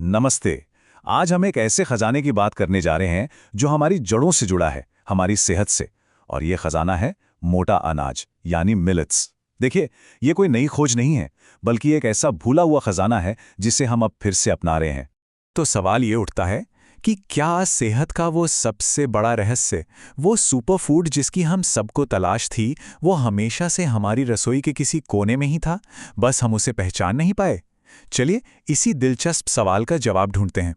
नमस्ते। आज हम एक ऐसे खजाने की बात करने जा रहे हैं जो हमारी जड़ों से जुड़ा है, हमारी सेहत से। और ये खजाना है मोटा अनाज यानी मिलेट्स। देखिए, ये कोई नई खोज नहीं है, बल्कि एक ऐसा भूला हुआ खजाना है जिसे हम अब फिर से अपना रहे हैं। तो सवाल ये उठता है कि क्या सेहत का वो सबसे बड़ा रहस्य, वो सुपरफूड जिसकी हम सबको तलाश थी, वो हमेशा से हमारी रसोई के किसी कोने में ही था, बस हम उसे पहचान नहीं पाए? चलिए इसी दिलचस्प सवाल का जवाब ढूंढते हैं।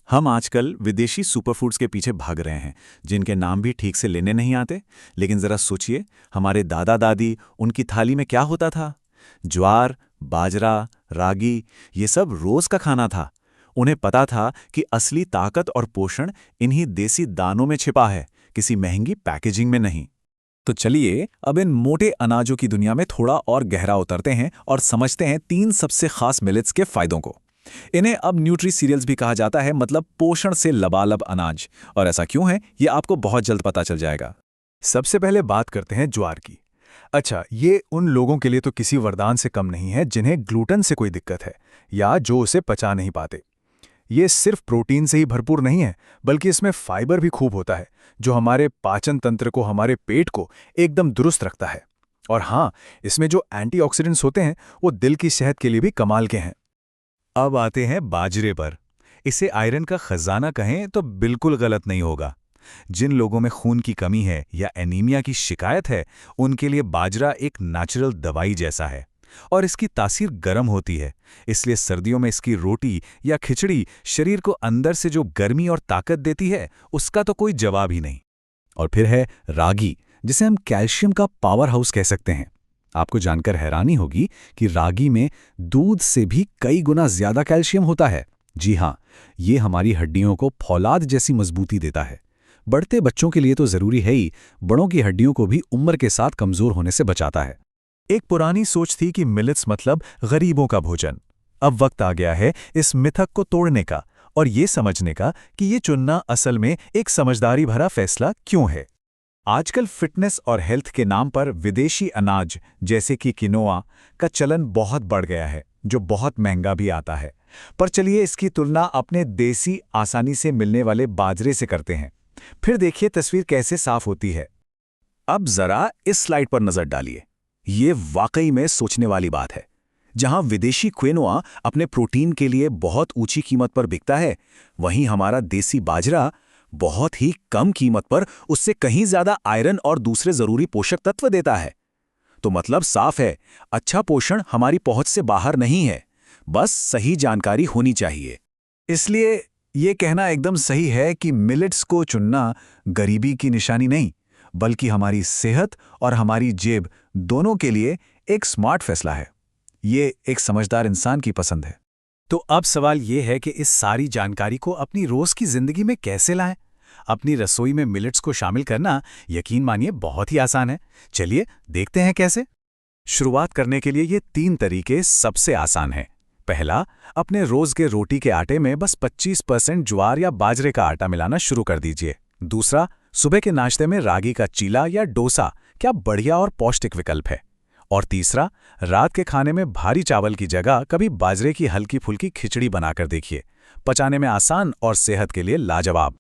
हम आजकल विदेशी सुपरफूड्स के पीछे भाग रहे हैं, जिनके नाम भी ठीक से लेने नहीं आते। लेकिन जरा सोचिए, हमारे दादा दादी, उनकी थाली में क्या होता था? ज्वार, बाजरा, रागी, ये सब रोज का खाना था। उन्हें पता था कि असली ताकत और पोषण इन्हीं देसी दानों में छिपा है, किसी महंगी पैकेजिंग में नहीं। तो चलिए अब इन मोटे अनाजों की दुनिया में थोड़ा और गहरा उतरते हैं और समझते हैं 3 सबसे खास मिलेट्स के फायदों को। इन्हें अब न्यूट्री सीरियल्स भी कहा जाता है, मतलब पोषण से लबालब अनाज। और ऐसा क्यों है, ये आपको बहुत जल्द पता चल जाएगा। सबसे पहले बात करते हैं ज्वार की। अच्छा, ये उन लोगों के लिए तो किसी वरदान से कम नहीं है जिन्हें ग्लूटेन से कोई दिक्कत है या जो उसे पचा नहीं पाते। ये सिर्फ प्रोटीन से ही भरपूर नहीं है, बल्कि इसमें फाइबर भी खूब होता है, जो हमारे पाचन तंत्र को, हमारे पेट को एकदम दुरुस्त रखता है। और हाँ, इसमें जो एंटीऑक्सीडेंट्स होते हैं वो दिल की सेहत के लिए भी कमाल के हैं। अब आते हैं बाजरे पर। इसे आयरन का खजाना कहें तो बिल्कुल गलत नहीं होगा। जिन लोगों में खून की कमी है या एनीमिया की शिकायत है, उनके लिए बाजरा एक नेचुरल दवाई जैसा है। और इसकी तासीर गर्म होती है, इसलिए सर्दियों में इसकी रोटी या खिचड़ी शरीर को अंदर से जो गर्मी और ताकत देती है, उसका तो कोई जवाब ही नहीं। और फिर है रागी, जिसे हम कैल्शियम का पावर हाउस कह सकते हैं। आपको जानकर हैरानी होगी कि रागी में दूध से भी कई गुना ज्यादा कैल्शियम होता है। जी हाँ, ये हमारी हड्डियों को फौलाद जैसी मजबूती देता है। बढ़ते बच्चों के लिए तो जरूरी है ही, बड़ों की हड्डियों को भी उम्र के साथ कमजोर होने से बचाता है। एक पुरानी सोच थी कि मिलेट्स मतलब गरीबों का भोजन। अब वक्त आ गया है इस मिथक को तोड़ने का और ये समझने का कि ये चुनना असल में एक समझदारी भरा फैसला क्यों है। आजकल फिटनेस और हेल्थ के नाम पर विदेशी अनाज जैसे कि किनोआ का चलन बहुत बढ़ गया है, जो बहुत महंगा भी आता है। पर चलिए इसकी तुलना अपने देसी, आसानी से मिलने वाले बाजरे से करते हैं। फिर देखिए तस्वीर कैसे साफ होती है। अब जरा इस स्लाइड पर नजर डालिए। ये वाकई में सोचने वाली बात है। जहां विदेशी क्विनोआ अपने प्रोटीन के लिए बहुत ऊंची कीमत पर बिकता है, वहीं हमारा देसी बाजरा बहुत ही कम कीमत पर उससे कहीं ज्यादा आयरन और दूसरे जरूरी पोषक तत्व देता है। तो मतलब साफ है, अच्छा पोषण हमारी पहुंच से बाहर नहीं है, बस सही जानकारी होनी चाहिए। इसलिए ये कहना एकदम सही है कि मिलेट्स को चुनना गरीबी की निशानी नहीं, बल्कि हमारी सेहत और हमारी जेब दोनों के लिए एक स्मार्ट फैसला है। ये एक समझदार इंसान की पसंद है। तो अब सवाल ये है कि इस सारी जानकारी को अपनी रोज की जिंदगी में कैसे लाएं? अपनी रसोई में मिलेट्स को शामिल करना, यकीन मानिए, बहुत ही आसान है। चलिए देखते हैं कैसे। शुरुआत करने के लिए ये 3 तरीके सबसे आसान हैं। पहला, अपने रोज के रोटी के आटे में बस 25% ज्वार या बाजरे का आटा मिलाना शुरू कर दीजिए। दूसरा, सुबह के नाश्ते में रागी का चीला या डोसा क्या बढ़िया और पौष्टिक विकल्प है। और तीसरा, रात के खाने में भारी चावल की जगह कभी बाजरे की हल्की फुल्की खिचड़ी बनाकर देखिए। पचाने में आसान और सेहत के लिए लाजवाब।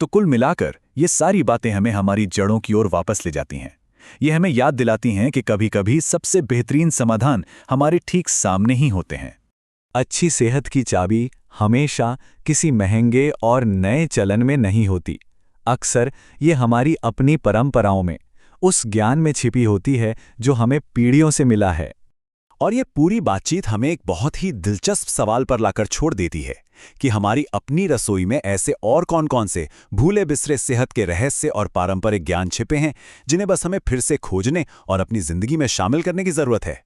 तो कुल मिलाकर ये सारी बातें हमें हमारी जड़ों की ओर वापस ले जाती हैं। ये हमें याद दिलाती हैं कि कभी-कभी सबसे बेहतरीन समाधान हमारे ठीक सामने ही होते हैं। अच्छी सेहत की चाबी हमेशा किसी महंगे और नए चलन में नहीं होती। अक्सर ये हमारी अपनी परंपराओं में, उस ज्ञान में छिपी होती है जो हमें पीढ़ियों से मिला है। और ये पूरी बातचीत हमें एक बहुत ही दिलचस्प सवाल पर लाकर छोड़ देती है कि हमारी अपनी रसोई में ऐसे और कौन-कौन से भूले बिसरे सेहत के रहस्य और पारंपरिक ज्ञान छिपे हैं, जिन्हें बस हमें फिर से खोजने और अपनी जिंदगी में शामिल करने की जरूरत है।